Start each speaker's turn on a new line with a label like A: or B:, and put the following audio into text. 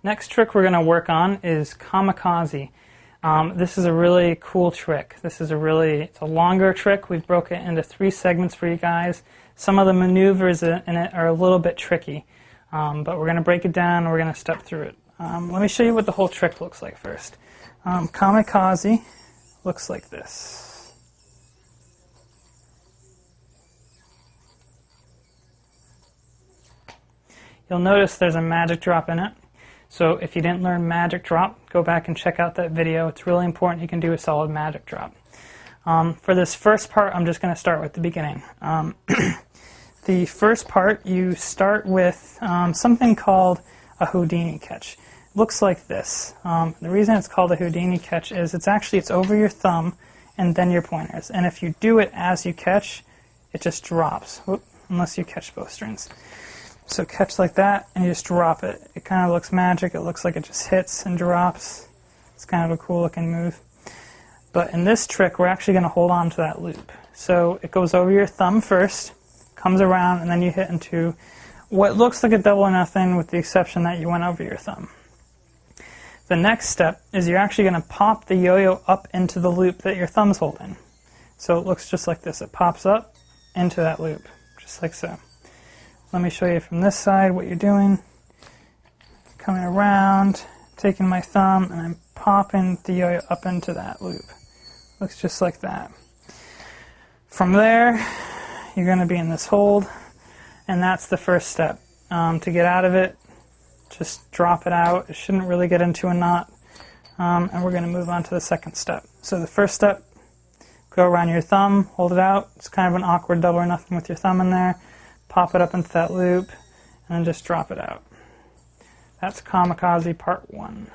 A: Next trick we're going to work on is Kamikaze. This is a really cool trick. It's a longer trick. We've broken it into 3 segments for you guys. Some of the maneuvers in it are a little bit tricky, but we're going to break it down and we're going to step through it. Let me show you what the whole trick looks like first. Kamikaze looks like this. You'll notice there's a magic drop in it. So if you didn't learn magic drop, go back and check out that video. It's really important you can do a solid magic drop. For this first part, I'm just going to start with the beginning. The first part, you start with something called a Houdini catch. It looks like this. The reason it's called a Houdini catch is it's over your thumb and then your pointers. And if you do it as you catch, it just drops, unless you catch both strings. So catch like that, and you just drop it. It kind of looks magic. It looks like it just hits and drops. It's kind of a cool looking move. But in this trick, we're actually going to hold on to that loop. So it goes over your thumb first, comes around, and then you hit into what looks like a double or nothing, with the exception that you went over your thumb. The next step is you're actually going to pop the yo-yo up into the loop that your thumb's holding. So it looks just like this. It pops up into that loop, just like so. Let me show you from this side what you're doing. Coming around, taking my thumb, and I'm popping the yo-yo up into that loop. Looks just like that. From there, you're going to be in this hold, and that's the first step. To get out of it, just drop it out. It shouldn't really get into a knot. And we're going to move on to the second step. So the first step, go around your thumb, hold it out. It's kind of an awkward double or nothing with your thumb in there. Pop it up into that loop, and then just drop it out. That's Kamikaze Part 1.